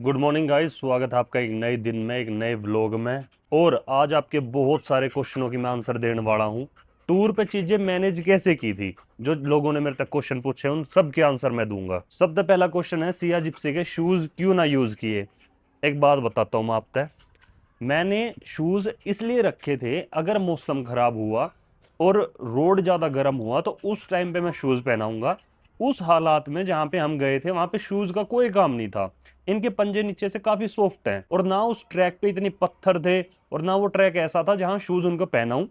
Good morning guys, स्वागत है आपका एक नए दिन में, एक नए व्लॉग में। और आज आपके बहुत सारे क्वेश्चनों की मैं आंसर देने वाला हूँ। टूर पे चीजें मैनेज कैसे की थी, जो लोगों ने मेरे तक क्वेश्चन पूछे उन सब के आंसर मैं दूंगा। सबसे पहला क्वेश्चन है, सिया जिप्सी के शूज क्यों ना यूज किए। एक बात बताता हूँ मैं आप तक। मैंने शूज इसलिए रखे थे, अगर मौसम खराब हुआ और रोड ज्यादा गर्म हुआ तो उस टाइम पे मैं शूज पहनाऊंगा। उस हालात में जहां पे हम गए थे वहां पे शूज का कोई काम नहीं था। इनके पंजे नीचे से काफी सॉफ्ट हैं और ना उस ट्रैक पे इतनी पत्थर थे और ना वो ट्रैक ऐसा था जहां शूज उनको पहनाऊं।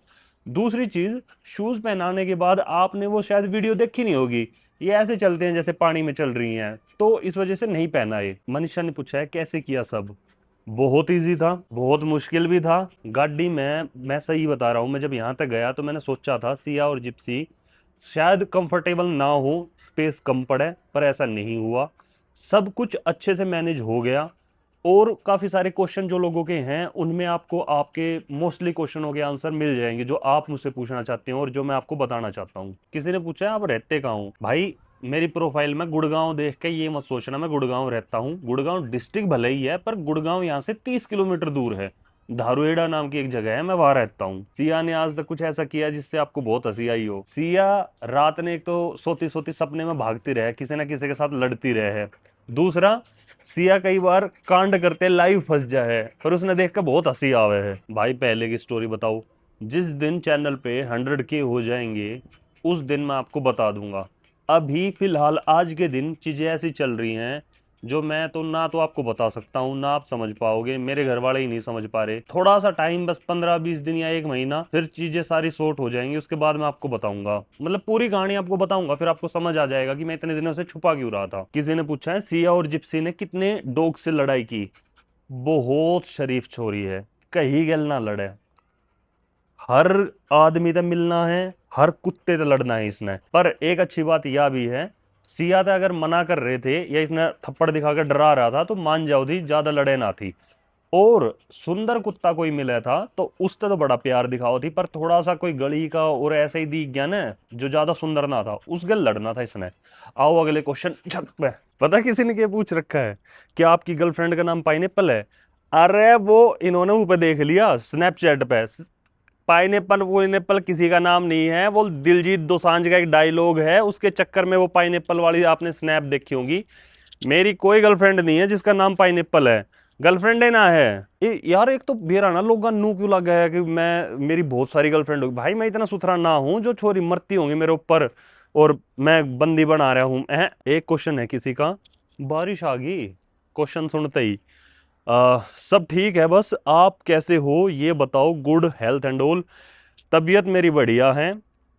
दूसरी चीज, शूज पहनाने के बाद आपने वो शायद वीडियो देखी नहीं होगी, ये ऐसे चलते हैं जैसे पानी में चल रही हैं, तो इस वजह से नहीं पहना। ये मनीषा ने पूछा है कैसे किया सब। बहुत इजी था, बहुत मुश्किल भी था। गाड़ी में मैं सही बता रहा हूँ, मैं जब यहाँ तक गया तो मैंने सोचा था सिया और जिप्सी शायद कंफर्टेबल ना हो, स्पेस कम पड़े, पर ऐसा नहीं हुआ। सब कुछ अच्छे से मैनेज हो गया। और काफ़ी सारे क्वेश्चन जो लोगों के हैं उनमें आपको आपके मोस्टली क्वेश्चनों के आंसर मिल जाएंगे जो आप मुझसे पूछना चाहते हैं और जो मैं आपको बताना चाहता हूँ। किसी ने पूछा है आप रहते कहाँ हो। भाई मेरी प्रोफाइल में गुड़गांव देख के ये मत सोचना मैं गुड़गांव रहता हूँ। गुड़गांव डिस्ट्रिक्ट भले ही है पर गुड़गांव यहाँ से 30 किलोमीटर दूर है। धारुएड़ा नाम की एक जगह है, मैं वहां रहता हूँ। सिया ने आज तक कुछ ऐसा किया जिससे आपको बहुत हंसी आई हो। सिया रात ने एक तो सोती सोती सपने में भागती रहे, किसी ना किसी के साथ लड़ती रहे है। दूसरा, सिया कई बार कांड करते लाइव फंस जाए पर उसने देख कर बहुत हंसी आवे है। भाई पहले की स्टोरी बताओ। जिस दिन चैनल पे 100K हो जाएंगे उस दिन मैं आपको बता दूंगा। अभी फिलहाल आज के दिन चीजें ऐसी चल रही हैं जो मैं तो ना तो आपको बता सकता हूँ ना आप समझ पाओगे, मेरे घर वाले ही नहीं समझ पा रहे। थोड़ा सा टाइम, बस 15-20 दिन या एक महीना, फिर चीजें सारी सॉर्ट हो जाएंगी। उसके बाद मैं आपको बताऊंगा, मतलब पूरी कहानी आपको बताऊंगा, फिर आपको समझ आ जाएगा कि मैं इतने दिनों से छुपा क्यों रहा था। किसी ने पूछा है सिया और जिप्सी ने कितने डॉग से लड़ाई की। बहुत शरीफ छोरी है, कहीं गल ना लड़े। हर आदमी से मिलना है, हर कुत्ते से लड़ना है इसने। पर एक अच्छी बात यह भी है, सिया था अगर मना कर रहे थे या इसने थप्पड़ दिखाकर डरा रहा था तो मान जाओ थी, ज्यादा लड़े ना थी। और सुंदर कुत्ता कोई मिला था तो उससे तो बड़ा प्यार दिखाओ थी, पर थोड़ा सा कोई गली का और ऐसे ही दिख गया ना जो ज्यादा सुंदर ना था, उस गल लड़ना था इसने। आओ अगले क्वेश्चन झक पे। पता किसी ने क्या पूछ रखा है कि आपकी गर्लफ्रेंड का नाम पाइनएप्पल है। अरे वो इन्होंने ऊपर देख लिया स्नैपचैट पे। पाइनएप्पल वाइनएप्पल किसी का नाम नहीं है, वो दिलजीत दोसांझ का एक डायलॉग है, उसके चक्कर में वो पाइनएप्पल वाली आपने स्नैप देखी होगी। मेरी कोई गर्लफ्रेंड नहीं है जिसका नाम पाइनएप्पल है। गर्लफ्रेंड है ना है। यार एक तो बेरा ना लोग नू क्यों लग गया है कि मैं मेरी बहुत सारी गर्लफ्रेंड होगी। भाई मैं इतना सुथरा ना हूं जो छोरी मरती होंगी मेरे ऊपर और मैं बंदी बना रहा हूं। एक क्वेश्चन है किसी का, बारिश आ गई क्वेश्चन सुनते ही। सब ठीक है, बस आप कैसे हो ये बताओ। Good health and all. तबीयत मेरी बढ़िया है।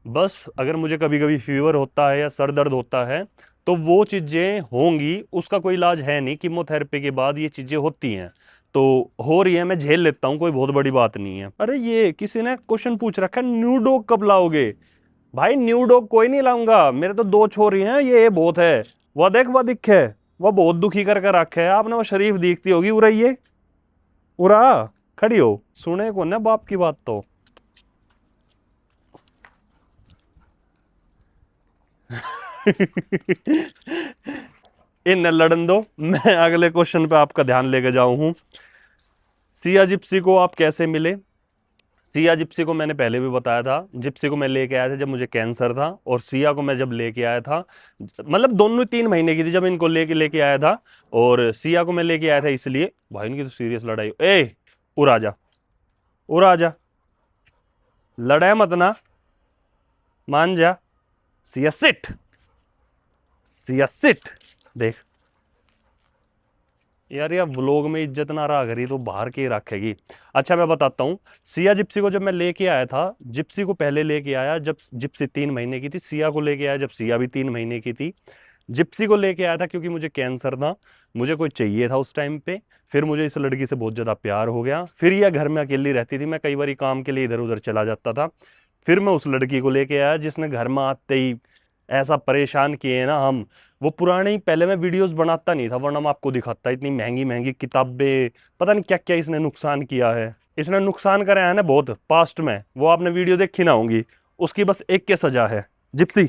बस अगर मुझे कभी कभी फीवर होता है या सर दर्द होता है तो वो चीज़ें होंगी, उसका कोई इलाज है नहीं, कीमोथेरेपी के बाद ये चीज़ें होती हैं तो हो रही है, मैं झेल लेता हूँ, कोई बहुत बड़ी बात नहीं है। अरे ये किसी ने क्वेश्चन पूछ रखा है, न्यू डॉग कब लाओगे। भाई न्यू डॉग कोई नहीं लाऊंगा, मेरे तो दो छोरी हैं, ये बहुत है। वह देख वह दिखे, वह बहुत दुखी करके रखे है आपने, वो शरीफ दिखती होगी उरा, ये उरा खड़ी हो। सुने को ना बाप की बात तो। इन लड़न दो, मैं अगले क्वेश्चन पे आपका ध्यान लेके जाऊं हूं। सिया जिप्सी को आप कैसे मिले। सिया जिप्सी को मैंने पहले भी बताया था, जिप्सी को मैं लेके आया था जब मुझे कैंसर था, और सिया को मैं जब लेके आया था, मतलब दोनों 3 महीने की थी जब इनको लेके लेके आया था। और सिया को मैं लेके आया था इसलिए, भाई इनकी तो सीरियस लड़ाई। ए उड़ा जा, उड़ा जा, लड़ाई मत ना, मान जा। Siya sit, Siya sit. देख यार, यह व्लॉग में इज्जत ना रहा करी तो बाहर के ही रखेगी। अच्छा मैं बताता हूँ, सिया जिप्सी को जब मैं लेके आया था, जिप्सी को पहले लेके आया जब जिप्सी 3 महीने की थी, सिया को लेके आया जब सिया भी 3 महीने की थी। जिप्सी को लेके आया था क्योंकि मुझे कैंसर था, मुझे कोई चाहिए था उस टाइम पे। फिर मुझे इस लड़की से बहुत ज़्यादा प्यार हो गया, फिर यह घर में अकेली रहती थी, मैं कई बार काम के लिए इधर उधर चला जाता था। फिर मैं उस लड़की को लेके आया जिसने घर में आते ही ऐसा परेशान किए ना हम। वो पुराने ही, पहले मैं वीडियोस बनाता नहीं था वरना मैं आपको दिखाता, इतनी महंगी महंगी किताबें, पता नहीं क्या क्या इसने नुकसान किया है। इसने नुकसान कराया है ना बहुत पास्ट में, वो आपने वीडियो देखी ना होंगी। उसकी बस एक के सजा है, जिप्सी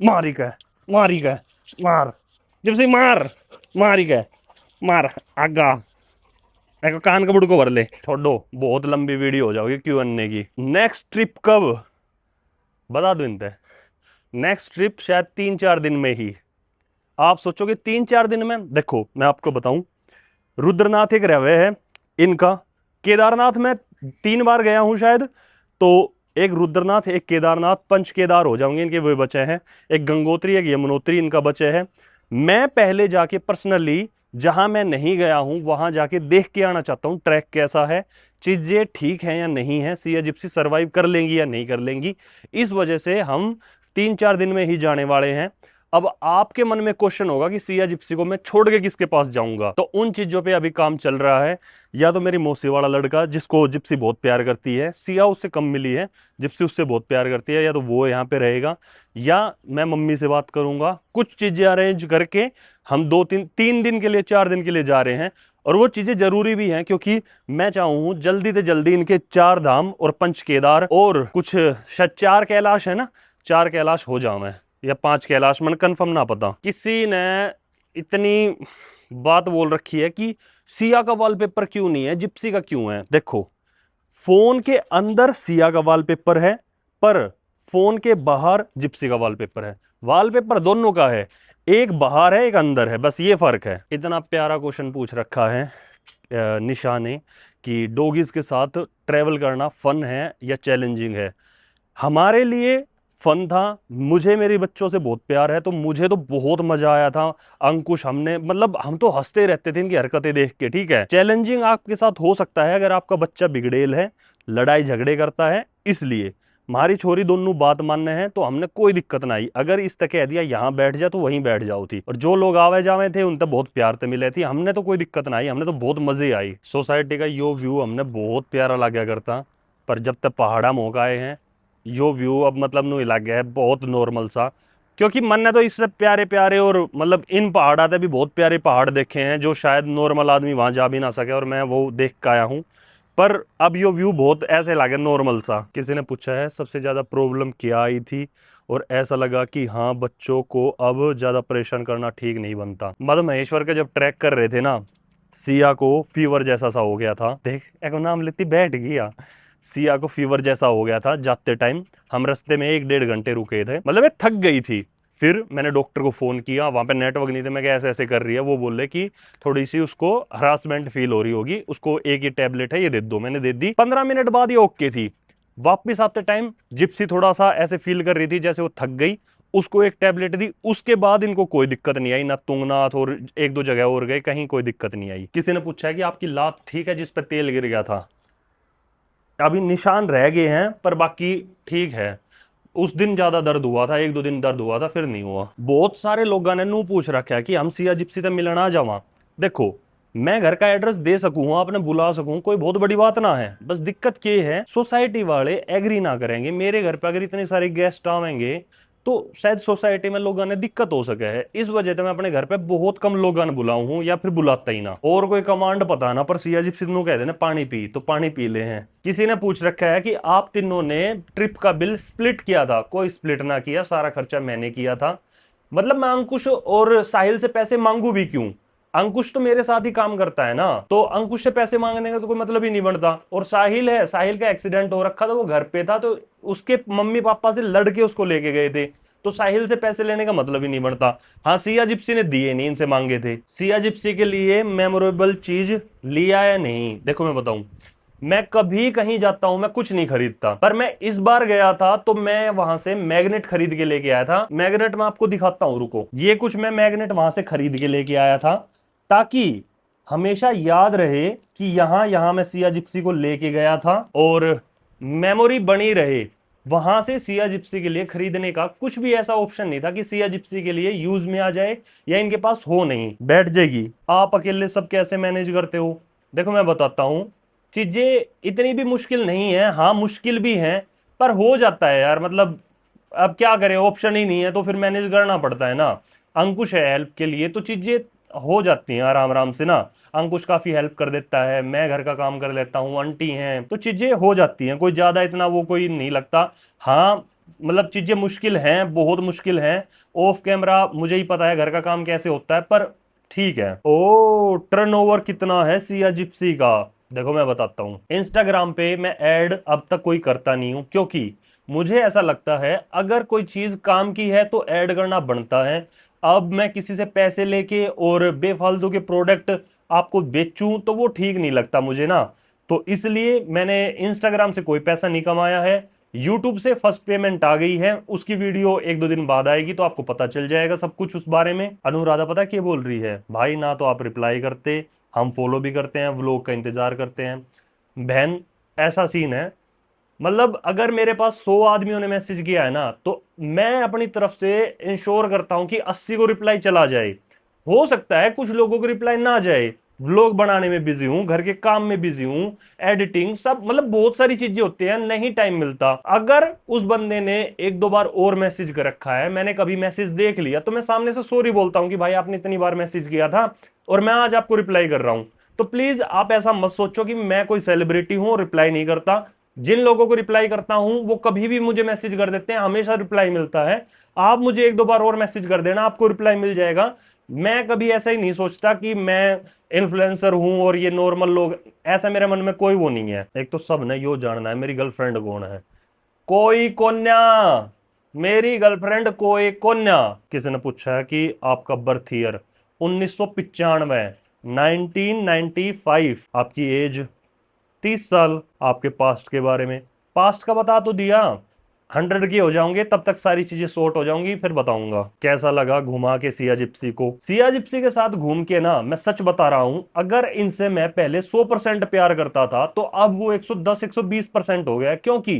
मारी का, मारी का, मार जिप्सी मार, मारी का। मार आगा एक कान का बुड़को भर ले। छोड़ो, बहुत लंबी वीडियो हो जाओगी Q&A की। नेक्स्ट ट्रिप कब बता दो इनते। नेक्स्ट ट्रिप शायद 3-4 दिन में ही। आप सोचोगे 3-4 दिन में? देखो मैं आपको बताऊं, रुद्रनाथ एक रवे है इनका, केदारनाथ में 3 बार गया हूं शायद, तो एक रुद्रनाथ एक केदारनाथ पंच केदार हो जाऊंगे इनके, वो बचे हैं। एक गंगोत्री एक यमुनोत्री इनका बचे हैं। मैं पहले जाके पर्सनली जहां मैं नहीं गया हूं वहां जाके देख के आना चाहता हूं ट्रैक कैसा है, चीजें ठीक है या नहीं है, सिया जिप्सी सर्वाइव कर लेंगी या नहीं कर लेंगी। इस वजह से हम 3-4 दिन में ही जाने वाले हैं। अब आपके मन में क्वेश्चन होगा कि सिया जिप्सी को मैं छोड़ के किसके पास जाऊंगा, तो उन चीजों पे अभी काम चल रहा है। या तो मेरी मौसी वाला लड़का जिसको जिप्सी बहुत प्यार करती है, सिया उससे कम मिली है, जिप्सी उससे बहुत प्यार करती है, या तो वो यहाँ पे रहेगा, या मैं मम्मी से बात करूंगा, कुछ चीजें अरेंज करके हम 2-3 दिन के लिए 4 दिन के लिए जा रहे हैं। और वो चीजें जरूरी भी हैं क्योंकि मैं चाहूँ जल्दी से जल्दी इनके 4 धाम और पंच केदार और कुछ शायद 4 कैलाश है ना, 4 कैलाश हो जाऊं मैं, या 5 कैलाश, मैंने कंफर्म ना पता। किसी ने इतनी बात बोल रखी है कि सिया का वॉलपेपर क्यों नहीं है, जिप्सी का क्यों है। देखो, फोन के अंदर सिया का वॉलपेपर है, पर फोन के बाहर जिप्सी का वॉलपेपर है। वॉलपेपर दोनों का है, एक बाहर है एक अंदर है, बस ये फर्क है। इतना प्यारा क्वेश्चन पूछ रखा है निशा ने कि डॉगीज के साथ ट्रेवल करना फन है या चैलेंजिंग है। हमारे लिए फन था, मुझे मेरे बच्चों से बहुत प्यार है, तो मुझे तो बहुत मजा आया था। अंकुश हमने मतलब हम तो हंसते रहते थे इनकी हरकतें देख के। ठीक है, चैलेंजिंग आपके साथ हो सकता है अगर आपका बच्चा बिगड़ेल है, लड़ाई झगड़े करता है, इसलिए हमारी छोरी दोनों बात मानने हैं तो हमने कोई दिक्कत ना आई। अगर इस तक कह दिया यहाँ बैठ जा तो वहीं बैठ जाओ थी, और जो लोग आवे जावे थे उन तक बहुत प्यार से मिले थी, हमने तो कोई दिक्कत ना आई, हमने तो बहुत मजे आई। सोसाइटी का यो व्यू हमने बहुत प्यारा लगा करता, पर जब तक पहाड़ा मोक आए हैं यो व्यू अब मतलब नु लग गया है बहुत नॉर्मल सा। क्योंकि मन ने तो इससे प्यारे प्यारे और मतलब इन पहाड़ाते भी बहुत प्यारे पहाड़ देखे हैं जो शायद नॉर्मल आदमी वहां जा भी ना सके, और मैं वो देख के आया हूँ। पर अब यो व्यू बहुत ऐसे लगे नॉर्मल सा। किसी ने पूछा है सबसे ज्यादा प्रॉब्लम क्या आई थी, और ऐसा लगा कि हाँ बच्चों को अब ज्यादा परेशान करना ठीक नहीं बनता। मदन महेश्वर के जब ट्रैक कर रहे थे ना, सिया को फीवर जैसा सा हो गया था, देख एक नाम लेती बैठ गया। सिया को फीवर जैसा हो गया था जाते टाइम, हम रास्ते में 1-1.5 घंटे रुके थे, मतलब ये थक गई थी। फिर मैंने डॉक्टर को फोन किया, वहां पे नेटवर्क नहीं थे, मैं क्या ऐसे ऐसे कर रही है, वो बोले कि थोड़ी सी उसको हरासमेंट फील हो रही होगी, उसको एक ही टैबलेट है ये दे दो, मैंने दे दी। 15 मिनट बाद ये ओके थी। वापिस आते टाइम जिप्सी थोड़ा सा ऐसे फील कर रही थी जैसे वो थक गई, उसको एक टैबलेट दी, उसके बाद इनको कोई दिक्कत नहीं आई, ना तुंगनाथ और 1-2 जगह और गए, कहीं कोई दिक्कत नहीं आई। किसी ने पूछा है कि आपकी लात ठीक है जिस पर तेल गिर गया था, अभी निशान रह गए हैं पर बाकी ठीक है। उस दिन ज्यादा दर्द हुआ था, 1-2 दिन दर्द हुआ था, फिर नहीं हुआ। बहुत सारे लोगों ने नू पूछ रखा है कि हम सिया जिप्सी से मिलना आ जावा। देखो, मैं घर का एड्रेस दे सकूं, आपने बुला सकूं, कोई बहुत बड़ी बात ना है। बस दिक्कत ये है सोसाइटी वाले एग्री ना करेंगे। मेरे घर पे अगर इतने सारे गेस्ट आवेंगे तो शायद सोसाइटी में लोगों ने दिक्कत हो सके है, इस वजह से मैं अपने घर पे बहुत कम लोगों ने बुलाऊं हूं, या फिर बुलाता ही ना। और कोई कमांड पता ना, पर सिया जिप्सी नु कहते ना पानी पी तो पानी पी ले हैं। किसी ने पूछ रखा है कि आप तीनों ने ट्रिप का बिल स्प्लिट किया था, कोई स्प्लिट ना किया, सारा खर्चा मैंने किया था। मतलब मैं अंकुश और साहिल से पैसे मांगू भी क्यों, अंकुश तो मेरे साथ ही काम करता है ना, तो अंकुश से पैसे मांगने का तो कोई मतलब ही नहीं बनता। और साहिल है, साहिल का एक्सीडेंट हो रखा था, वो घर पे था, तो उसके मम्मी पापा से लड़के उसको लेके गए थे, तो साहिल से पैसे लेने का मतलब ही नहीं बनता। हाँ, सिया जिप्सी ने दिए नहीं, इनसे मांगे थे। सिया जिप्सी के लिए मेमोरेबल चीज लिया या नहीं, देखो मैं बताऊं, मैं कभी कहीं जाता हूं मैं कुछ नहीं खरीदता, पर मैं इस बार गया था तो मैं वहां से मैग्नेट खरीद के लेके आया था। मैग्नेट मैं आपको दिखाता हूं, रुको, ये कुछ मैं मैग्नेट वहां से खरीद के लेके आया था, ताकि हमेशा याद रहे कि यहां यहां मैं सिया जिप्सी को लेके गया था, और मेमोरी बनी रहे। वहां से सिया जिप्सी के लिए खरीदने का कुछ भी ऐसा ऑप्शन नहीं था कि सिया जिप्सी के लिए यूज में आ जाए या इनके पास हो, नहीं बैठ जाएगी। आप अकेले सब कैसे मैनेज करते हो? देखो मैं बताता हूं, चीजें इतनी भी मुश्किल नहीं है, हाँ मुश्किल भी है, पर हो जाता है यार। मतलब अब क्या करें, ऑप्शन ही नहीं है तो फिर मैनेज करना पड़ता है ना। अंकुश है हेल्प के लिए तो चीजें हो जाती हैं आराम आराम से ना। अंकुश काफी हेल्प कर देता है, मैं घर का काम कर लेता हूँ, आंटी हैं, तो चीजें हो जाती हैं, कोई ज्यादा इतना वो कोई नहीं लगता। हाँ मतलब चीजें मुश्किल हैं, बहुत मुश्किल हैं। ऑफ कैमरा मुझे ही पता है घर का काम कैसे होता है, पर ठीक है। ओ टर्नओवर कितना है सिया जिप्सी का? देखो मैं बताता हूँ। इंस्टाग्राम पे मैं ऐड अब तक कोई करता नहीं हूँ, क्योंकि मुझे ऐसा लगता है अगर कोई चीज काम की है तो ऐड करना बनता है। अब मैं किसी से पैसे लेके और बेफालतू के प्रोडक्ट आपको बेचूं तो वो ठीक नहीं लगता मुझे ना। तो इसलिए मैंने इंस्टाग्राम से कोई पैसा नहीं कमाया है। यूट्यूब से फर्स्ट पेमेंट आ गई है, उसकी वीडियो एक दो दिन बाद आएगी तो आपको पता चल जाएगा सब कुछ उस बारे में। अनुराधा पता क्या बोल रही है? भाई ना तो आप रिप्लाई करते, हम फॉलो भी करते हैं, व्लॉग का इंतजार करते हैं। बहन ऐसा सीन है, मतलब अगर मेरे पास 100 आदमियों ने मैसेज किया है ना तो मैं अपनी तरफ से इंश्योर करता हूं कि 80 को रिप्लाई चला जाए। हो सकता है कुछ लोगों को रिप्लाई ना जाए, व्लॉग बनाने में बिजी हूं, घर के काम में बिजी हूं, एडिटिंग सब, मतलब बहुत सारी चीजें होती हैं, नहीं टाइम मिलता। अगर उस बंदे ने एक दो बार और मैसेज कर रखा है, मैंने कभी मैसेज देख लिया तो मैं सामने से सॉरी बोलता हूं कि भाई आपने इतनी बार मैसेज किया था और मैं आज आपको रिप्लाई कर रहा हूं। तो प्लीज आप ऐसा मत सोचो कि मैं कोई सेलिब्रिटी हूं और रिप्लाई नहीं करता। जिन लोगों को रिप्लाई करता हूं वो कभी भी मुझे मैसेज कर देते हैं, हमेशा रिप्लाई मिलता है। आप मुझे एक दो बार और मैसेज कर देना, आपको रिप्लाई मिल जाएगा। मैं कभी ऐसा ही नहीं सोचता कि मैं इन्फ्लुएंसर हूं और ये नॉर्मल लोग, ऐसा मेरे मन में कोई वो नहीं है। एक तो सब ने यो जानना है मेरी गर्लफ्रेंड कौन है। कोई कोन्या, मेरी गर्लफ्रेंड कोई कोन्या। किसी ने पूछा है कि आपका बर्थ ईयर 1995, 1995। आपकी एज 30 साल। आपके पास्ट के बारे में, पास्ट का बता तो दिया। 100 की हो जाओगे तब तक सारी चीजें सॉर्ट हो जाऊंगी, फिर बताऊंगा कैसा लगा घुमा के सिया जिप्सी को। सिया जिप्सी के साथ घूम के ना, मैं सच बता रहा हूं, अगर इनसे मैं पहले 100% प्यार करता था तो अब वो 110 120% हो गया। क्योंकि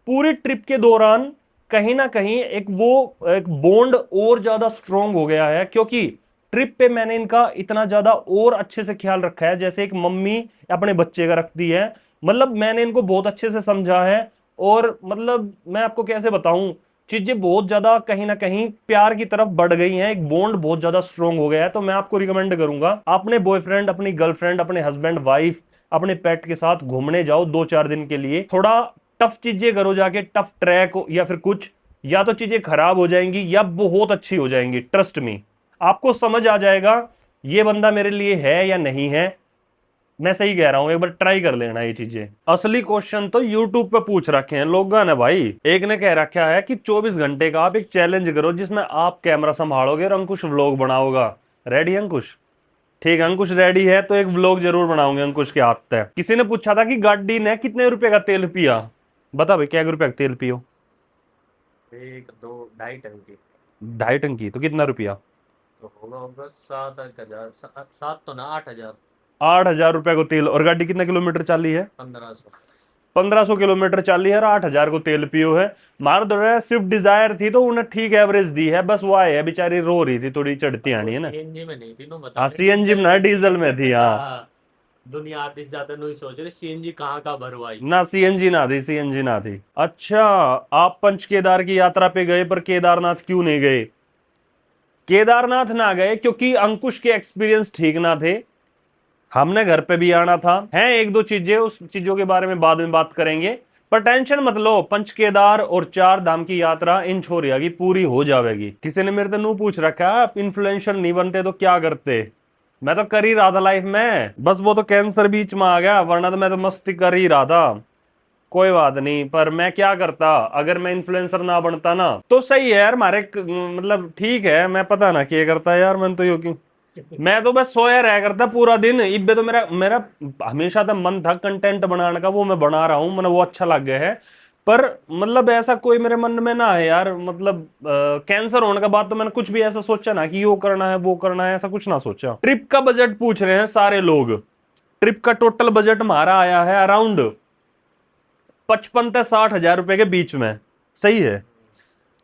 पूरी ट्रिप के दौरान कहीं ना कहीं एक बॉन्ड और ज्यादा स्ट्रोंग हो गया है। क्योंकि ट्रिप पे मैंने इनका इतना ज्यादा और अच्छे से ख्याल रखा है जैसे एक मम्मी अपने बच्चे का रखती है। मतलब मैंने इनको बहुत अच्छे से समझा है। और मतलब मैं आपको कैसे बताऊं, चीजें बहुत ज्यादा कहीं ना कहीं प्यार की तरफ बढ़ गई हैं, एक बॉन्ड बहुत ज्यादा स्ट्रोंग हो गया है। तो मैं आपको रिकमेंड करूंगा, अपने बॉयफ्रेंड, अपनी गर्लफ्रेंड, अपने हस्बैंड वाइफ, अपने पेट के साथ घूमने जाओ 2-4 दिन के लिए। थोड़ा टफ चीजें करो जाके, टफ ट्रैक या फिर कुछ, या तो चीजें खराब हो जाएंगी या बहुत अच्छी हो जाएंगी। ट्रस्ट मी, आपको समझ आ जाएगा ये बंदा मेरे लिए है या नहीं है। मैं सही कह रहा हूं, एक बार ट्राई कर लेना ये चीजें। असली क्वेश्चन तो यूट्यूब पे पूछ रखे हैं लोगों ने भाई। एक ने कह रखा है कि 24 घंटे का आप एक चैलेंज करो जिसमें आप कैमरा संभालोगे और अंकुश व्लॉग बनाओगा। रेडी अंकुश? ठीक है अंकुश रेडी है, तो एक व्लॉग जरूर बनाऊंगे अंकुश के हाथ से। किसी ने पूछा था कि गाड़ी ने कितने रुपए का तेल पिया, बता भाई क्या रुपए का तेल पियो? एक दो 2.5 टंकी। 2.5 टंकी तो कितना रुपया? तो होगा होगा 7 1 हजार, सात तो ना 8 हजार। 8,000 रुपए को तेल, और गाड़ी कितना किलोमीटर चाली है? 1500। 1500 किलोमीटर चाली है और 8,000 को तेल पियो है। मार दो स्विफ्ट डिजायर थी तो उन्हें ठीक एवरेज दी है, बस वो है बेचारी रो रही थी, थोड़ी चढ़ती अब वो आनी है ना। सीएनजी में नहीं थी, नो बता हाँ रहे सीएनजी में डीजल ना, में थी। डीजल में थी हाँ। हाँ। दुनिया आधी से ज्यादा नहीं सोच रही सीएनजी कहाँ का भरवाई। ना सीएनजी ना थी, सीएनजी ना थी। अच्छा, आप पंच केदार की यात्रा पे गए पर केदारनाथ क्यों नहीं गए? केदारनाथ ना गए क्योंकि अंकुश के एक्सपीरियंस ठीक ना थे। हमने घर पे भी आना था, हैं एक दो चीजें, उस चीजों के बारे में बाद में बात करेंगे। पर टेंशन मत लो, पंच केदार और 4 धाम की यात्रा इन छोरिया की पूरी हो जाएगी। किसी ने मेरे से नू पूछ रखा है आप इन्फ्लुएंसर नहीं बनते तो क्या करते? मैं तो कर ही रहा था लाइफ में, बस वो तो कैंसर बीच में आ गया, वरना तो मैं तो मस्ती कर ही रहा था। कोई बात नहीं, पर मैं क्या करता अगर मैं इन्फ्लुएंसर ना बनता ना, तो सही है यार हमारे मतलब ठीक है, मैं पता ना क्या करता यार, मैं तो यो क्यों, मैं तो बस सोया रह करता पूरा दिन। इब्बे तो मेरा मेरा हमेशा तो मन था कंटेंट बनाने का, वो मैं बना रहा हूँ, मैंने वो अच्छा लग गया है। पर मतलब ऐसा कोई मेरे मन में ना है यार, मतलब कैंसर होने के बाद तो मैंने कुछ भी ऐसा सोचा ना कि यो करना है वो करना है, ऐसा कुछ ना सोचा। ट्रिप का बजट पूछ रहे हैं सारे लोग। ट्रिप का टोटल बजट हमारा आया है अराउंड 55 से 60 हजार रुपए के बीच में। सही है,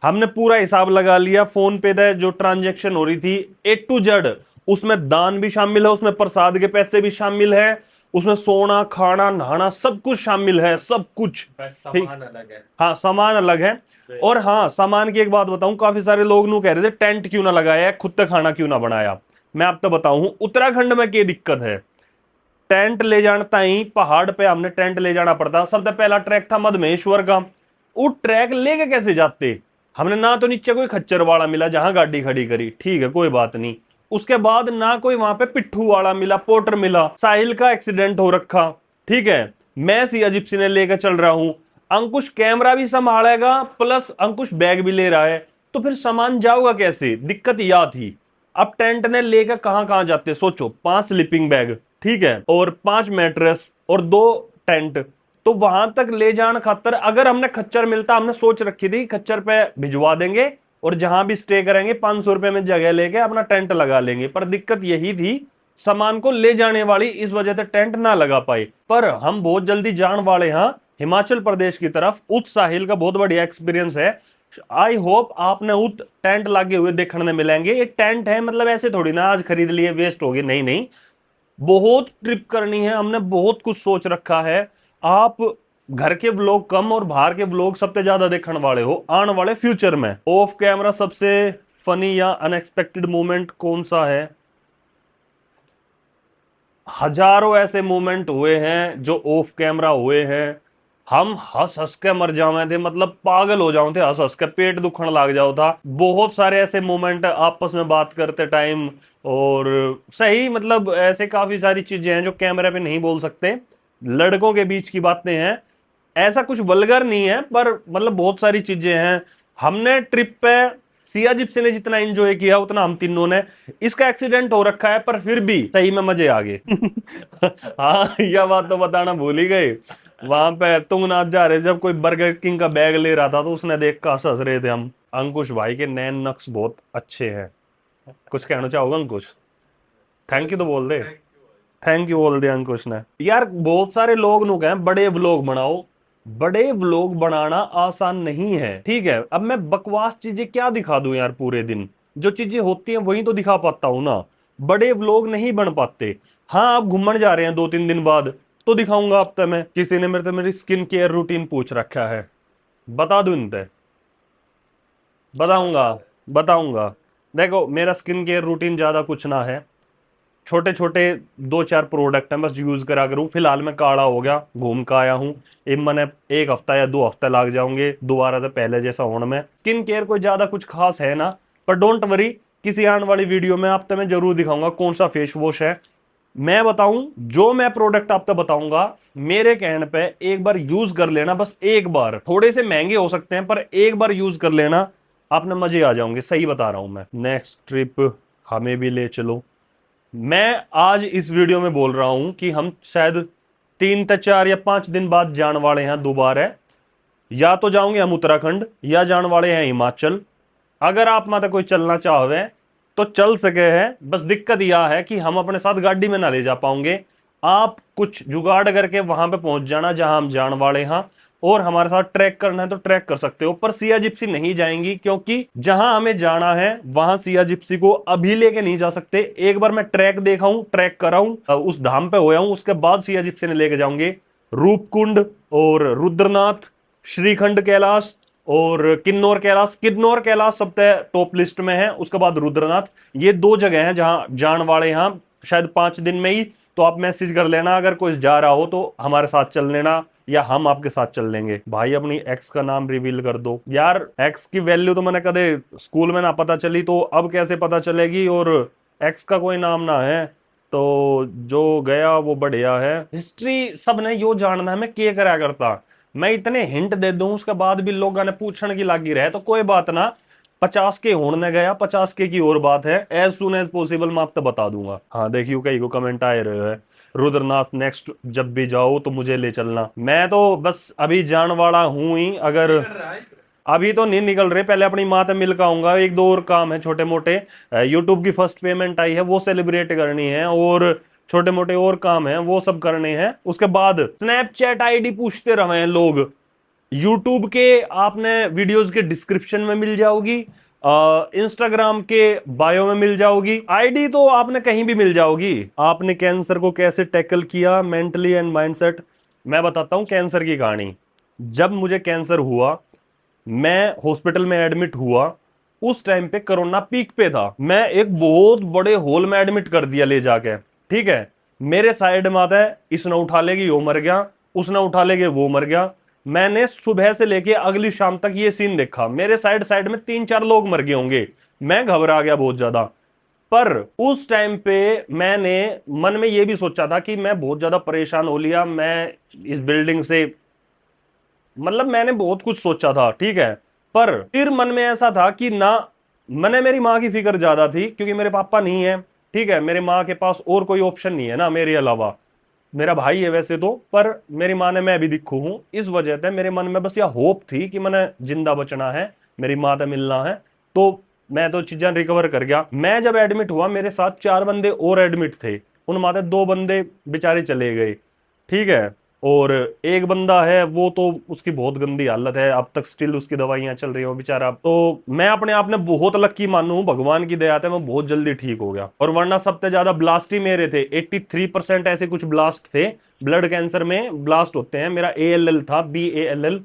हमने पूरा हिसाब लगा लिया, फोन पे दे जो ट्रांजैक्शन हो रही थी A to Z, उसमें दान भी शामिल है, उसमें प्रसाद के पैसे भी शामिल है, उसमें सोना खाना नहाना सब कुछ शामिल है, सब कुछ। बस ठीक, सामान अलग है। हाँ सामान अलग है। और हाँ सामान की एक बात बताऊं, काफी सारे लोग नू कह रहे थे टेंट क्यों ना लगाया है, खुद तक खाना क्यों ना बनाया। मैं आपको बताऊं उत्तराखंड में क्या दिक्कत है, टेंट ले जाना ही पहाड़ पे हमने टेंट ले जाना पड़ता। सबसे पहला ट्रैक था मधमेश्वर का, वो ट्रैक लेके कैसे जाते? हमने ना तो नीचे कोई खच्चर वाला मिला जहां गाड़ी खड़ी करी, ठीक है कोई बात नहीं, उसके बाद ना कोई वहां पे पिट्ठू वाला मिला, पोर्टर मिला, साहिल का एक्सीडेंट हो रखा, ठीक है, मैं सिया जिप्सी ने लेकर चल रहा हूं, अंकुश कैमरा भी संभालेगा प्लस अंकुश बैग भी ले रहा है, तो फिर सामान जाऊगा कैसे? दिक्कत यह थी। अब टेंट ने लेकर कहां कहां जाते, सोचो, 5 स्लीपिंग बैग, ठीक है, और 5 मैट्रेस और 2 टेंट, तो वहां तक ले जाने खातर अगर हमने खच्चर मिलता, हमने सोच रखी थी खच्चर पे भिजवा देंगे और जहां भी स्टे करेंगे 500 रुपए में जगह लेके अपना टेंट लगा लेंगे, पर दिक्कत यही थी सामान को ले जाने वाली, इस वजह से टेंट ना लगा पाए। पर हम बहुत जल्दी जान वाले हैं हिमाचल प्रदेश की तरफ। उत साहिल का बहुत बढ़िया एक्सपीरियंस है, आई होप आपने उत टेंट लगे हुए देखने मिलेंगे। ये टेंट है, मतलब ऐसे थोड़ी ना आज खरीद लिए वेस्ट हो गए, नहीं नहीं, बहुत ट्रिप करनी है, हमने बहुत कुछ सोच रखा है। आप घर के व्लॉग कम और बाहर के व्लॉग सबसे ज्यादा देखने वाले हो आने वाले फ्यूचर में। ऑफ कैमरा सबसे फनी या अनएक्सपेक्टेड मोमेंट कौन सा है? हजारों ऐसे मोमेंट हुए हैं जो ऑफ कैमरा हुए हैं, हम हंस हंस के मर जावे थे, मतलब पागल हो जाओ थे, हंस हंस के पेट दुखने लग जाओ था। बहुत सारे ऐसे मोमेंट आपस में बात करते टाइम, और सही मतलब ऐसे काफी सारी चीजें हैं जो कैमरे पे नहीं बोल सकते, लड़कों के बीच की बातें हैं, ऐसा कुछ वल्गर नहीं है, पर मतलब बहुत सारी चीजें हैं। हमने ट्रिप पे सिया जिप्सी ने जितना एंजॉय किया उतना हम तीनों ने। इसका एक्सीडेंट हो रखा है पर फिर भी सही में मजे आ गए। हाँ, यह बात तो बताना भूल ही गए, वहां पे तुंगनाथ जा रहे जब कोई बर्गर किंग का बैग ले रहा था तो उसने देख कर हंस रहे थे हम। अंकुश भाई के नैन नक्श बहुत अच्छे हैं, कुछ कहना चाहोगे अंकुश? थैंक यू तो बोल दे, थैंक यू बोल दे अंकुश ने। यार बहुत सारे लोग नु कहें बड़े व्लॉग बनाओ, बड़े व्लॉग बनाना आसान नहीं है, ठीक है। अब मैं बकवास चीजें क्या दिखा दूं यार पूरे दिन, जो चीजें होती हैं वही तो दिखा पाता हूं ना, बड़े व्लॉग नहीं बन पाते। हाँ, आप घूमने जा रहे हैं 2-3 दिन बाद तो दिखाऊंगा हफ्ते में। किसी ने मेरे से मेरी स्किन केयर रूटीन पूछ रखा है, बता दूं इनते? बताऊंगा, बताऊंगा। देखो मेरा स्किन केयर रूटीन ज्यादा कुछ ना है, छोटे छोटे 2-4 प्रोडक्ट हैं बस यूज करा करूं। फिलहाल मैं काढ़ा हो गया, घूम का आया हूं, मैंने 1 हफ्ता या 2 हफ्ते लग जाओगे दोबारा से पहले जैसा होने में। स्किन केयर कोई ज्यादा कुछ खास है ना, पर डोंट वरी, किसी आने वाली वीडियो में आपको मैं जरूर दिखाऊंगा कौन सा फेस वॉश है। मैं बताऊं, जो मैं प्रोडक्ट आपको बताऊंगा मेरे कहने पे एक बार यूज कर लेना, बस एक बार। थोड़े से महंगे हो सकते हैं पर एक बार यूज कर लेना, आपने मजे आ जाओगे, सही बता रहा हूं मैं। नेक्स्ट ट्रिप हमें भी ले चलो। मैं आज इस वीडियो में बोल रहा हूं कि हम शायद 3 से 4 या 5 दिन बाद जाने वाले हैं दोबारा, या तो जाओगे हम उत्तराखंड या जाने वाले हैं हिमाचल। अगर आप माता कोई चलना चाहे तो चल सके हैं, बस दिक्कत यह है कि हम अपने साथ गाड़ी में ना ले जा पाओगे। आप कुछ जुगाड़ करके वहां पे पहुंच जाना जहां हम जाने वाले हैं, और हमारे साथ ट्रैक करना है तो ट्रैक कर सकते हो, पर सिया जिप्सी नहीं जाएंगी क्योंकि जहां हमें जाना है वहां सिया जिप्सी को अभी लेके नहीं जा सकते। एक बार मैं ट्रैक देखाऊं, ट्रैक कराऊं, उस धाम पे होया हूं, उसके बाद सिया जिप्सी ने लेके जाऊंगे। रूपकुंड और रुद्रनाथ, श्रीखंड कैलाश और किन्नौर कैलाश। किन्नौर कैलाश सबसे टॉप लिस्ट में है, उसके बाद रुद्रनाथ। ये 2 जगह हैं जहां जान वाले हैं शायद 5 दिन में ही। तो आप मैसेज कर लेना अगर कोई जा रहा हो तो हमारे साथ चल लेना, या हम आपके साथ चल लेंगे। भाई अपनी एक्स का नाम रिवील कर दो यार, एक्स की वैल्यू तो मैंने कदे स्कूल में ना पता चली तो अब कैसे पता चलेगी, और एक्स का कोई नाम ना है तो जो गया वो बढ़िया है। हिस्ट्री सब ने यो जानना है मैं क्या करा करता, मैं इतने हिंट दे दूं उसके बाद भी लोगों ने पूछने की लागी रहे तो कोई बात ना, 50 के होने गया, 50 के की और बात है, एज सुन एज पॉसिबल मैं आपको बता दूंगा। हाँ देखियो कई को कमेंट आए रहे हैं, रुद्रनाथ नेक्स्ट जब भी जाओ तो मुझे ले चलना। मैं तो बस अभी जान वाला हूं ही, अगर अभी तो नहीं निकल रहे, पहले अपनी माँ से मिल के आऊंगा, 1-2 और काम है छोटे मोटे। यूट्यूब की फर्स्ट पेमेंट आई है वो सेलिब्रेट करनी है, और छोटे मोटे और काम है वो सब करने हैं। उसके बाद स्नैपचैट आईडी पूछते रहे हैं लोग, यूट्यूब के आपने वीडियोस के डिस्क्रिप्शन में मिल जाओगी, इंस्टाग्राम के बायो में मिल जाओगी, आईडी तो आपने कहीं भी मिल जाओगी। आपने कैंसर को कैसे टैकल किया मेंटली एंड माइंडसेट? मैं बताता हूं कैंसर की कहानी। जब मुझे कैंसर हुआ, मैं हॉस्पिटल में एडमिट हुआ, उस टाइम पे कोरोना पीक पे था, मैं एक बहुत बड़े हॉल में एडमिट कर दिया ले जाके, ठीक है। मेरे साइड में आता है, इसने उठा लेगी वो मर गया, उसने उठा लेगे वो मर गया। मैंने सुबह से लेके अगली शाम तक ये सीन देखा, मेरे साइड साइड में 3-4 लोग मर गए होंगे, मैं घबरा गया बहुत ज्यादा। पर उस टाइम पे मैंने मन में ये भी सोचा था कि मैं बहुत ज्यादा परेशान हो लिया, मैं इस बिल्डिंग से, मतलब मैंने बहुत कुछ सोचा था, ठीक है। पर फिर मन में ऐसा था कि ना, मैंने मेरी माँ की फिक्र ज्यादा थी क्योंकि मेरे पापा नहीं है, ठीक है। मेरे माँ के पास और कोई ऑप्शन नहीं है ना मेरे अलावा। मेरा भाई है वैसे तो, पर मेरी माँ ने मैं भी दिखू हूं, इस वजह से मेरे मन में बस यह होप थी कि मैंने जिंदा बचना है, मेरी माँ से मिलना है। तो मैं तो चीजें रिकवर कर गया। मैं जब एडमिट हुआ मेरे साथ 4 बंदे और एडमिट थे, उन माते 2 बंदे बेचारे चले गए, ठीक है। और एक बंदा है वो तो, उसकी बहुत गंदी हालत है, अब तक स्टिल उसकी दवाइयां चल रही हो बेचारा। तो मैं अपने आप ने बहुत लकी मानू, भगवान की दया से मैं बहुत जल्दी ठीक हो गया। और वरना सबसे ज्यादा ब्लास्ट ही मेरे थे, 83% ऐसे कुछ ब्लास्ट थे। ब्लड कैंसर में ब्लास्ट होते हैं, मेरा ALL था, BALL।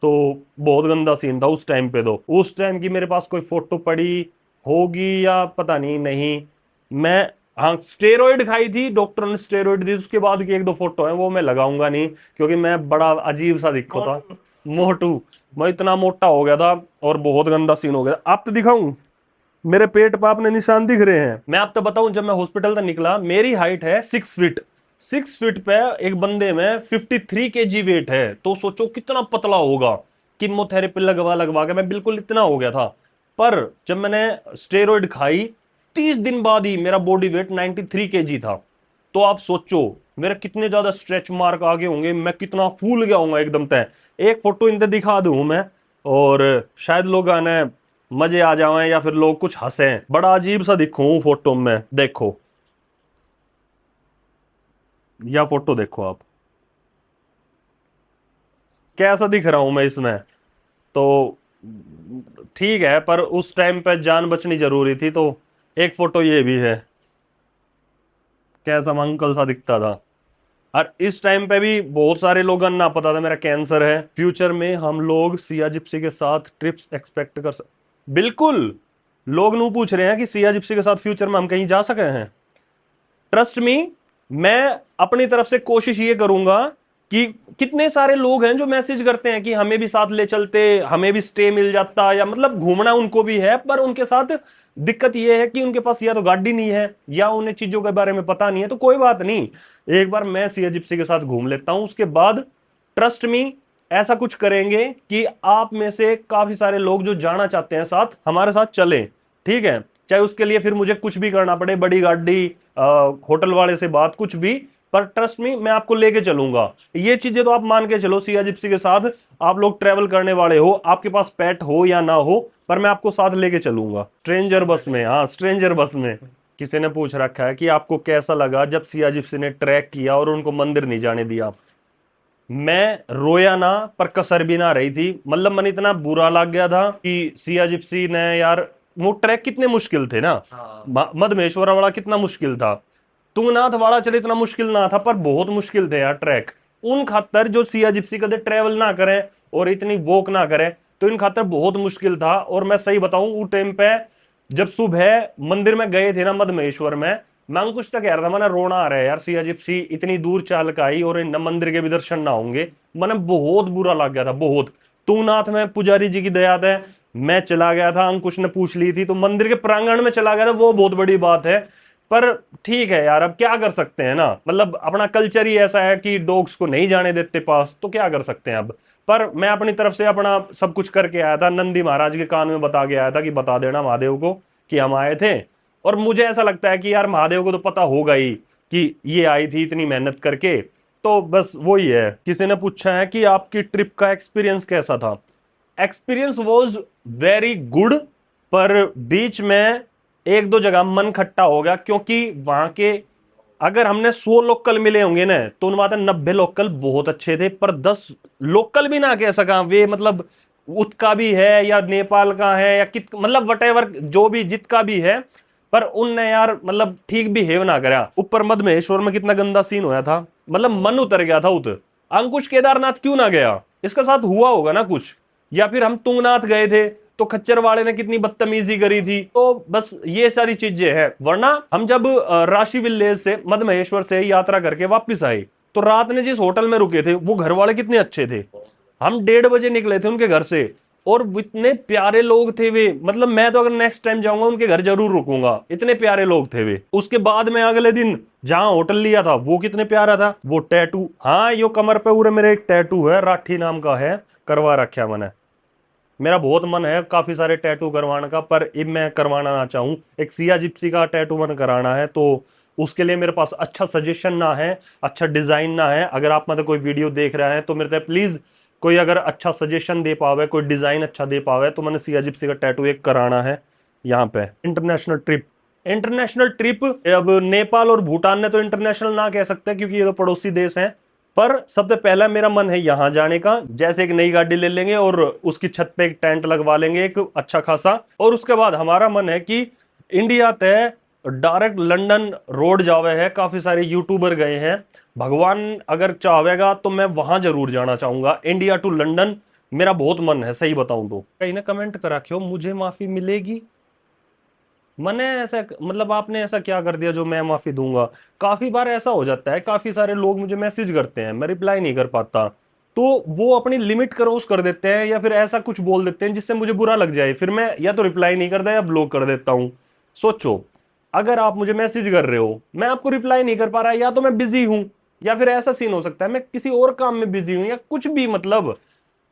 तो बहुत गंदा सीन था उस टाइम पे। तो उस टाइम की मेरे पास कोई फोटो पड़ी होगी या पता नहीं, नहीं मैं, हाँ स्टेरॉइड खाई थी, डॉक्टर ने स्टेरॉइड दी, उसके बाद की 1-2 फोटो है वो मैं लगाऊंगा नहीं, क्योंकि मैं बड़ा अजीब सा दिखो था, मोटू। मैं इतना मोटा हो गया था और बहुत गंदा सीन हो गया। आप तो दिखाऊं, मेरे पेट पर आपने निशान दिख रहे हैं। मैं आपको बताऊं, जब मैं हॉस्पिटल से निकला, मेरी हाइट है 6 फीट, 6 फीट पे एक बंदे में 53 kg वेट है, तो सोचो कितना पतला होगा। कीमोथेरेपी लगवा लगवा के मैं बिल्कुल इतना हो गया था। पर जब मैंने स्टेरॉइड खाई, 30 दिन बाद ही मेरा बॉडी वेट 93 kg था। तो आप सोचो मेरे कितने ज्यादा स्ट्रेच मार्क आगे होंगे, मैं कितना फूल गया हूँ एकदम तय। एक फोटो इनसे दिखा दूं मैं, और शायद लोग आने मजे आ जाए या फिर लोग कुछ हंसे, बड़ा अजीब सा दिखूं फोटो में। देखो या फोटो देखो आप, कैसा दिख रहा हूं मैं इसमें। तो ठीक है, पर उस टाइम पे जान बचनी जरूरी थी। तो एक फोटो ये भी है, कैसा मैं अंकल सा दिखता था। और इस टाइम पे भी बहुत सारे लोगों ना पता था मेरा कैंसर है। फ्यूचर में हम लोग सिया जिप्सी के साथ ट्रिप्स एक्सपेक्ट कर सकते, बिल्कुल। लोग नू पूछ रहे हैं कि सिया जिप्सी के साथ फ्यूचर में हम कहीं जा सके हैं। ट्रस्ट मी, मैं अपनी तरफ से कोशिश ये करूंगा कि कितने सारे लोग हैं जो मैसेज करते हैं कि हमें भी साथ ले चलते, हमें भी स्टे मिल जाता, या मतलब घूमना उनको भी है, पर उनके साथ दिक्कत यह है कि उनके पास या तो गाड़ी नहीं है या उन्हें चीजों के बारे में पता नहीं है। तो कोई बात नहीं, एक बार मैं सिया जिप्सी के साथ घूम लेता हूं, उसके बाद ट्रस्ट मी ऐसा कुछ करेंगे कि आप में से काफी सारे लोग जो जाना चाहते हैं साथ, हमारे साथ चलें, ठीक है। चाहे उसके लिए फिर मुझे कुछ भी करना पड़े, बड़ी गाड़ी, होटल वाले से बात, कुछ भी, पर ट्रस्ट मी मैं आपको लेके चलूंगा। ये चीजें तो आप मान के चलो, सिया जिप्सी के साथ आप लोग ट्रेवल करने वाले हो, आपके पास पेट हो या ना हो, पर मैं आपको साथ लेके चलूंगा स्ट्रेंजर बस में। हाँ स्ट्रेंजर बस में। किसी ने पूछ रखा है कि आपको कैसा लगा जब सिया जिप्सी ने ट्रैक किया और उनको मंदिर नहीं जाने दिया। मैं रोया ना, पर कसर भी ना रही थी। मतलब मन इतना बुरा लग गया था कि सिया जिप्सी ने, यार वो ट्रैक कितने मुश्किल थे ना, हाँ मधमेश्वरा वाला कितना मुश्किल था, तुंगनाथ वाला चले इतना मुश्किल ना था, पर बहुत मुश्किल थे यार ट्रैक। उन खातर जो सिया जिप्सी कदे ट्रेवल ना करे और इतनी वॉक ना करे, तो इन खातर बहुत मुश्किल था। और मैं सही बताऊं, उस टाइम पे जब सुबह मंदिर में गए थे ना मधमेश्वर में, मैं कुछ तक कह रहा था, मैंने रोना आ रहा है यार, सिया जिप्सी इतनी दूर चाल का आई और इन मंदिर के भी दर्शन ना होंगे। मैंने बहुत बुरा लग गया था, बहुत। तुंगनाथ में पुजारी जी की दया है मैं चला गया था, अंकुश ने पूछ ली थी तो मंदिर के प्रांगण में चला गया था, वो बहुत बड़ी बात है। पर ठीक है यार, अब क्या कर सकते हैं ना, मतलब अपना कल्चर ही ऐसा है कि डॉग्स को नहीं जाने देते पास, तो क्या कर सकते हैं अब। पर मैं अपनी तरफ से अपना सब कुछ करके आया था, नंदी महाराज के कान में बता के आया था कि बता देना महादेव को कि हम आए थे। और मुझे ऐसा लगता है कि यार महादेव को तो पता होगा ही कि ये आई थी इतनी मेहनत करके। तो बस वही है। किसी ने पूछा है कि आपकी ट्रिप का एक्सपीरियंस कैसा था। एक्सपीरियंस वॉज वेरी गुड, पर बीच में 1-2 जगह मन खट्टा हो गया, क्योंकि वहां के अगर हमने 100 लोकल मिले होंगे ना, तो उनमें 90 लोकल बहुत अच्छे थे, पर 10 लोकल भी ना कह सका वे, मतलब उत्का भी है या नेपाल का है या कित, मतलब वटेवर जो भी जितका भी है, पर उनने यार मतलब ठीक बिहेव ना करा। ऊपर मधमेश्वर में कितना गंदा सीन होया था, मतलब मन उतर गया था उत। अंकुश केदारनाथ क्यों ना गया, इसका साथ हुआ होगा ना कुछ। या फिर हम तुंगनाथ गए थे तो खच्चर वाले ने कितनी बदतमीजी करी थी। तो बस ये सारी चीजें हैं। वरना हम जब राशि विलेज से मधमेश्वर से यात्रा करके वापस आए, तो रात ने जिस होटल में रुके थे वो घर वाले कितने अच्छे थे। हम 1:30 बजे निकले थे उनके घर से, और इतने प्यारे लोग थे वे, मतलब मैं तो अगर नेक्स्ट टाइम जाऊंगा उनके घर जरूर रुकूंगा, इतने प्यारे लोग थे वे। उसके बाद में अगले दिन जहां होटल लिया था वो कितने प्यारा था, वो टैटू, हाँ यो कमर पे पूरे मेरे एक टैटू है, राठी नाम का है, करवा रखा मैंने। मेरा बहुत मन है काफी सारे टैटू करवाने का, पर अब मैं करवाना ना चाहूँ, एक सिया जिप्सी का टैटू मन कराना है, तो उसके लिए मेरे पास अच्छा सजेशन ना है, अच्छा डिजाइन ना है। अगर आप मतलब कोई वीडियो देख रहा है तो मेरे प्लीज कोई अगर अच्छा सजेशन दे पावे, कोई डिजाइन अच्छा दे पावे, तो मैंने सिया जिप्सी का टैटू एक कराना है यहाँ पे। इंटरनेशनल ट्रिप, इंटरनेशनल ट्रिप, अब नेपाल और भूटान ने तो इंटरनेशनल ना कह सकते क्योंकि ये तो पड़ोसी देश हैं, पर सबसे पहला मेरा मन है यहां जाने का। जैसे एक नई गाड़ी ले लेंगे और उसकी छत पे एक टेंट लगवा लेंगे एक अच्छा खासा, और उसके बाद हमारा मन है कि इंडिया तय डायरेक्ट लंदन रोड जावे है, काफी सारे यूट्यूबर गए हैं, भगवान अगर चाहेगा तो मैं वहां जरूर जाना चाहूंगा, इंडिया टू लंदन मेरा बहुत मन है। सही बताऊं तो कहीं ना कमेंट करा क्यों मुझे माफी मिलेगी, मैंने ऐसा मतलब आपने ऐसा क्या कर दिया जो मैं माफी दूंगा। काफी बार ऐसा हो जाता है, काफी सारे लोग मुझे मैसेज करते हैं, मैं रिप्लाई नहीं कर पाता, तो वो अपनी लिमिट क्रॉस कर देते हैं या फिर ऐसा कुछ बोल देते हैं जिससे मुझे बुरा लग जाए, फिर मैं या तो रिप्लाई नहीं करता या ब्लॉक कर देता हूं। सोचो, अगर आप मुझे मैसेज कर रहे हो, मैं आपको रिप्लाई नहीं कर पा रहा, या तो मैं बिजी हूं, या फिर ऐसा सीन हो सकता है मैं किसी और काम में बिजी हूं, या कुछ भी मतलब,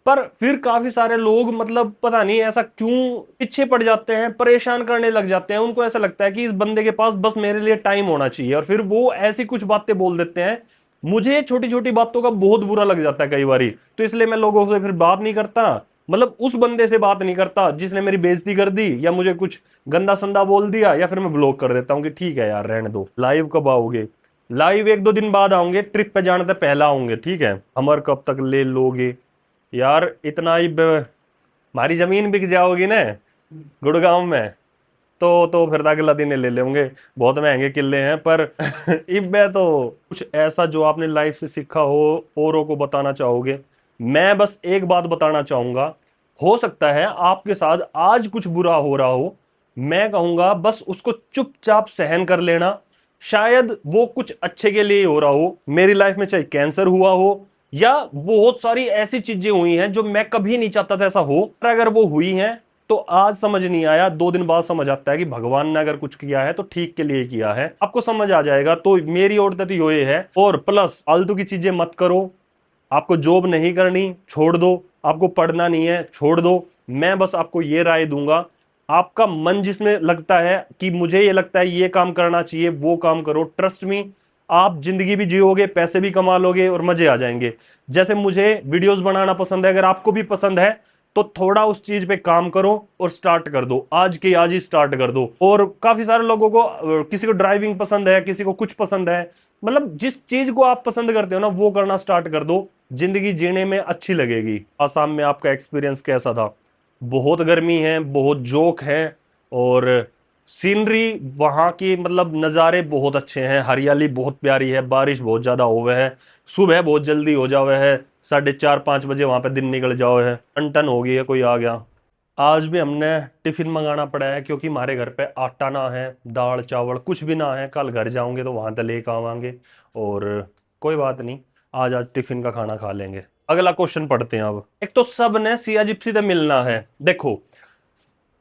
पर फिर काफी सारे लोग मतलब पता नहीं ऐसा क्यों पीछे पड़ जाते हैं, परेशान करने लग जाते हैं, उनको ऐसा लगता है कि इस बंदे के पास बस मेरे लिए टाइम होना चाहिए, और फिर वो ऐसी कुछ बातें बोल देते हैं, मुझे छोटी छोटी बातों का बहुत बुरा लग जाता है कई बारी, तो इसलिए मैं लोगों से फिर बात नहीं करता, मतलब उस बंदे से बात नहीं करता जिसने मेरी बेइज्जती कर दी या मुझे कुछ गंदा संदा बोल दिया, या फिर मैं ब्लॉक कर देता हूँ कि ठीक है यार रहने दो। लाइव कब आओगे, लाइव एक दो दिन बाद आऊंगे, ट्रिप पे जाने से पहला आऊंगे, ठीक है। हमर कब तक ले लोगे यार, इतना ही हमारी जमीन बिक जाओगी ना गुड़गांव में, तो फिर अगला दिन ही ले लेंगे, बहुत महंगे किले हैं, पर इब मैं तो कुछ ऐसा जो आपने लाइफ से सीखा हो औरों को बताना चाहोगे। मैं बस एक बात बताना चाहूंगा, हो सकता है आपके साथ आज कुछ बुरा हो रहा हो, मैं कहूंगा बस उसको चुपचाप सहन कर लेना, शायद वो कुछ अच्छे के लिए ही हो रहा हो। मेरी लाइफ में चाहे कैंसर हुआ हो या बहुत सारी ऐसी चीजें हुई हैं जो मैं कभी नहीं चाहता था ऐसा हो, पर अगर वो हुई हैं तो आज समझ नहीं आया, 2 दिन बाद समझ आता है कि भगवान ने अगर कुछ किया है तो ठीक के लिए किया है, आपको समझ आ जाएगा। तो मेरी ओर तो ये है, और प्लस फालतू की चीजें मत करो, आपको जॉब नहीं करनी छोड़ दो, आपको पढ़ना नहीं है छोड़ दो, मैं बस आपको ये राय दूंगा, आपका मन जिसमें लगता है कि मुझे ये लगता है ये काम करना चाहिए वो काम करो, ट्रस्ट मी आप जिंदगी भी जियोगे, पैसे भी कमा लोगे और मजे आ जाएंगे। जैसे मुझे वीडियोस बनाना पसंद है, अगर आपको भी पसंद है तो थोड़ा उस चीज पे काम करो और स्टार्ट कर दो, आज के आज ही स्टार्ट कर दो। और काफी सारे लोगों को किसी को ड्राइविंग पसंद है, किसी को कुछ पसंद है, मतलब जिस चीज को आप पसंद करते हो ना वो करना स्टार्ट कर दो, जिंदगी जीने में अच्छी लगेगी। आसाम में आपका एक्सपीरियंस कैसा था? बहुत गर्मी है, बहुत जोक है, और सीनरी वहां की मतलब नज़ारे बहुत अच्छे हैं, हरियाली बहुत प्यारी है, बारिश बहुत ज्यादा हुआ है, सुबह बहुत जल्दी हो जावे है, 4:30-5 बजे वहां पे दिन निकल जाओ है, टन हो गई है कोई आ गया। आज भी हमने टिफिन मंगाना पड़ा है क्योंकि हमारे घर पे आटा ना है, दाल चावल कुछ भी ना है, कल घर जाओगे तो वहां से लेकर आवांगे, और कोई बात नहीं, आज टिफिन का खाना खा लेंगे। अगला क्वेश्चन पढ़ते हैं। अब एक तो सब ने सिया जिप्सी से मिलना है, देखो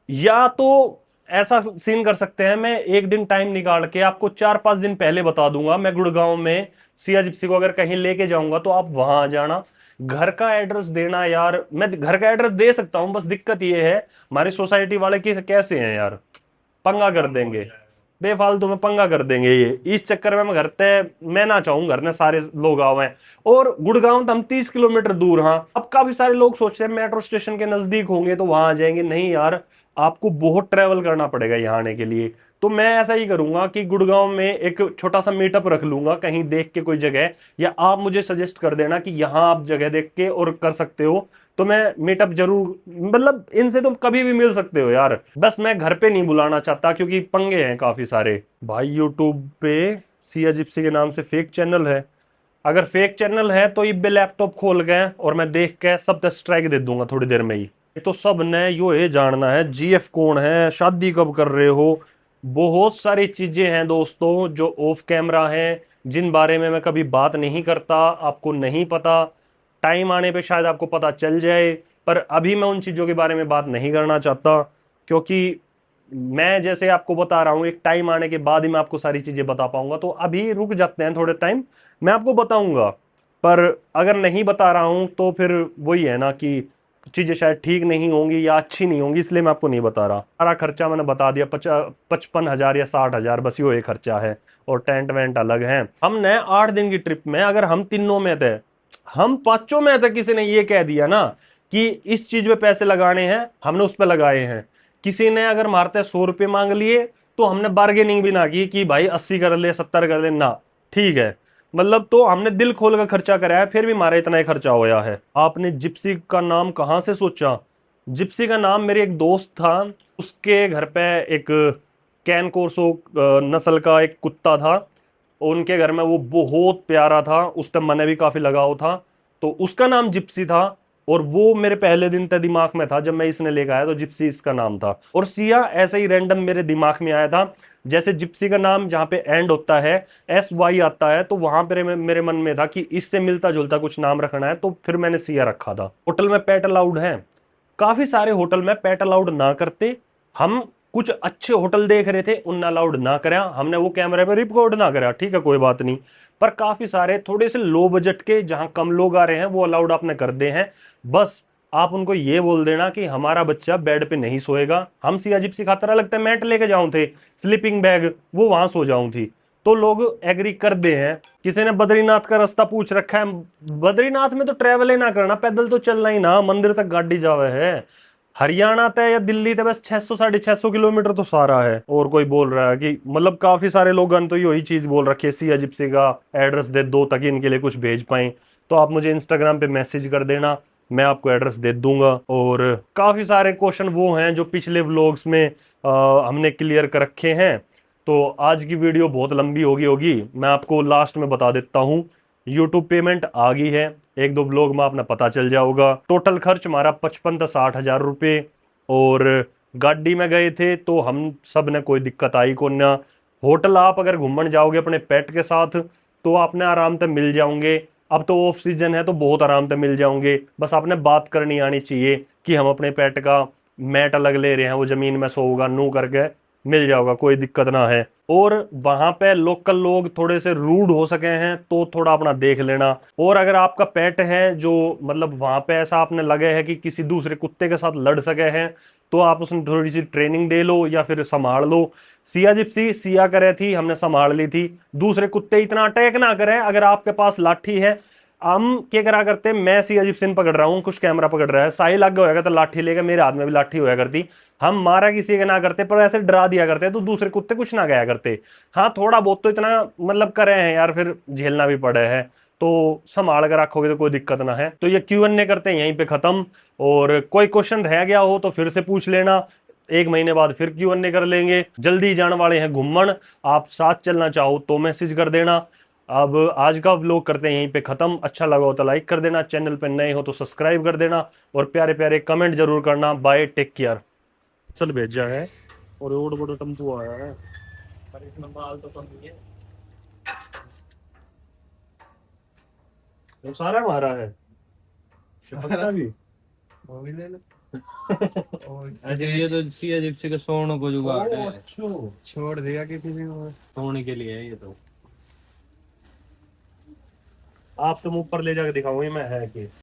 या तो ऐसा सीन कर सकते हैं, मैं एक दिन टाइम निकाल के आपको 4-5 दिन पहले बता दूंगा, मैं गुड़गांव में सिया जिप्सी को अगर कहीं लेके जाऊंगा तो आप वहां आ जाना। घर का एड्रेस देना यार, मैं घर का एड्रेस दे सकता हूं, बस दिक्कत ये है हमारी सोसाइटी वाले कैसे हैं यार, पंगा कर देंगे, बेफालतू में पंगा कर देंगे ये, इस चक्कर में मैं घर तय मैं ना चाहूँ घर में सारे लोग आवे हैं। और गुड़गांव तो हम 30 किलोमीटर दूर, हाँ अब काफी सारे लोग सोचते हैं मेट्रो स्टेशन के नजदीक होंगे तो वहां आ जाएंगे, नहीं यार आपको बहुत ट्रेवल करना पड़ेगा यहाँ आने के लिए। तो मैं ऐसा ही करूंगा कि गुड़गांव में एक छोटा सा मीटअप रख लूंगा कहीं देख के कोई जगह, या आप मुझे सजेस्ट कर देना कि यहाँ आप जगह देख के और कर सकते हो, तो मैं मीटअप जरूर, मतलब इनसे तुम कभी भी मिल सकते हो यार, बस मैं घर पे नहीं बुलाना चाहता क्योंकि पंगे हैं काफी सारे। भाई यूट्यूब पे सिया जिप्सी के नाम से फेक चैनल है, अगर फेक चैनल है तो ये लैपटॉप खोल गए और मैं देख के सब स्ट्राइक दे दूंगा थोड़ी देर में ही। तो सब ने यो ये जानना है जीएफ कौन है, शादी कब कर रहे हो, बहुत सारी चीजें हैं दोस्तों जो ऑफ कैमरा हैं, जिन बारे में मैं कभी बात नहीं करता, आपको नहीं पता, टाइम आने पे शायद आपको पता चल जाए। पर अभी मैं उन चीज़ों के बारे में बात नहीं करना चाहता, क्योंकि मैं जैसे आपको बता रहा हूँ एक टाइम आने के बाद ही मैं आपको सारी चीज़ें बता पाऊंगा। तो अभी रुक जाते हैं थोड़े टाइम, मैं आपको बताऊंगा। पर अगर नहीं बता रहा हूँ तो फिर वही है ना कि चीज़ें शायद ठीक नहीं होंगी या अच्छी नहीं होंगी, इसलिए मैं आपको नहीं बता रहा। सारा खर्चा मैंने बता दिया, 55,000 या 60,000 बस यो एक खर्चा है, और टेंट वेंट अलग है। हमने 8 दिन की ट्रिप में अगर हम तीनों में थे, हम पांचों में थे, किसी ने ये कह दिया ना कि इस चीज पे पैसे लगाने हैं, हमने उस पे लगाए हैं। किसी ने अगर मारते 100 रुपये मांग लिए तो हमने बार्गेनिंग भी ना की कि भाई 80 कर ले 70 कर ले ना, ठीक है मतलब। तो हमने दिल खोल कर खर्चा कराया, फिर भी हमारा इतना ही खर्चा होया है। आपने जिप्सी का नाम कहाँ से सोचा? जिप्सी का नाम मेरे एक दोस्त था, उसके घर पे एक कैन कोर्सो नस्ल का एक कुत्ता था, उनके घर में वो बहुत प्यारा था, उस टाइम मैंने भी काफी लगाव था, तो उसका नाम जिप्सी था। और वो मेरे पहले दिन तक दिमाग में था, जब मैं इसने लेकर आया तो जिप्सी इसका नाम था। और सिया ऐसे ही रैंडम मेरे दिमाग में आया था, जैसे जिप्सी का नाम जहाँ पे एंड होता है SY आता है, तो वहां पर मेरे मन में था कि इससे मिलता जुलता कुछ नाम रखना है, तो फिर मैंने सिया रखा था। होटल में पेट अलाउड है, काफी सारे होटल में पेट अलाउड ना करते, हम कुछ अच्छे होटल देख रहे थे उन अलाउड ना करा, हमने वो कैमरे में रिकॉर्ड ना करा, ठीक है कोई बात नहीं। पर काफी सारे थोड़े से लो बजट के जहां कम लोग आ रहे हैं वो अलाउड आपने कर दे हैं। बस आप उनको ये बोल देना कि हमारा बच्चा बेड पे नहीं सोएगा। हम सिया जिप्सी खातर लगता है मैट लेके जाऊं थे, स्लीपिंग बैग, वो वहां सो जाऊं थी, तो लोग एग्री कर दे हैं। किसी ने बद्रीनाथ का रास्ता पूछ रखा है, बद्रीनाथ में तो ट्रेवल ही ना करना, पैदल तो चलना ही ना, मंदिर तक गाड़ी जावे है। हरियाणा तय या दिल्ली तक बस 600 650 किलोमीटर तो सारा है। और कोई बोल रहा है कि मतलब काफी सारे लोग तो यही चीज बोल रखी है, सिया जिप्सी का एड्रेस दे दो ताकि इनके लिए कुछ भेज पाए। तो आप मुझे इंस्टाग्राम पे मैसेज कर देना, मैं आपको एड्रेस दे दूंगा। और काफी सारे क्वेश्चन वो हैं जो पिछले व्लॉग्स में हमने क्लियर कर रखे हैं। तो आज की वीडियो बहुत लंबी होगी, मैं आपको लास्ट में बता देता हूँ। यूट्यूब पेमेंट आ गई है, एक दो व्लॉग में आपने पता चल जाओगा। टोटल खर्च हमारा 55 से 60,000 रुपये। और गाड़ी में गए थे तो हम सब ने कोई दिक्कत आई को ना। होटल आप अगर घूमने जाओगे अपने पेट के साथ तो आपने आराम से मिल जाओगे, अब तो ऑफ सीजन है तो बहुत आराम से मिल जाओगे। बस आपने बात करनी आनी चाहिए कि हम अपने पेट का मैट अलग ले रहे हैं, वो जमीन में सोऊगा, नू करके मिल जाओगा, कोई दिक्कत ना है। और वहां पे लोकल लोग थोड़े से रूड हो सके हैं तो थोड़ा अपना देख लेना। और अगर आपका पेट है जो मतलब वहां पे ऐसा आपने लगे है कि किसी दूसरे कुत्ते के साथ लड़ सके हैं, तो आप उसने थोड़ी सी ट्रेनिंग दे लो या फिर संभाल लो। सिया जिप्सी सिया करे थी, हमने संभाल ली थी। दूसरे कुत्ते इतना अटैक ना करें। अगर आपके पास लाठी है, हम क्या करा करते, मैं सिया जिप्सी पकड़ रहा हूँ, कुछ कैमरा पकड़ रहा है, साहिल आगे होएगा तो लाठी लेगा, मेरे हाथ में भी लाठी होया करती, हम मारा किसी का ना करते पर ऐसे डरा दिया करते तो दूसरे कुत्ते कुछ ना गया करते। हाँ थोड़ा बहुत तो इतना मतलब करे हैं यार, फिर झेलना भी पड़े है, तो संभाल कर रखोगे तो कोई दिक्कत ना है। तो ये Q&A करते हैं यहीं पे खत्म। और कोई क्वेश्चन रह गया हो तो फिर से पूछ लेना, 1 महीने बाद फिर Q&A कर लेंगे। जल्दी जाने वाले हैं घूमन, आप साथ चलना चाहो तो मैसेज कर देना। अब आज का व्लॉग करते हैं यहीं पे खत्म। अच्छा लगा हो तो लाइक कर देना, चैनल पे नए हो तो सब्सक्राइब कर देना, और प्यारे प्यारे कमेंट जरूर करना। Bye, take care. चल भेजा है और रोड बड़ा टेम्पो आया है, पर इसमें माल तो कम ही है। वो सारा हमारा है पक्का भी। वो भी ले लो। अच्छा ये तो सिया जिप्सी का सोने को जुगाड़ है, अच्छा छोड़ दिया कि किसी को सोने के लिए है ये तो। आप तुम ऊपर ले जाके दिखाओ ये मैं है कि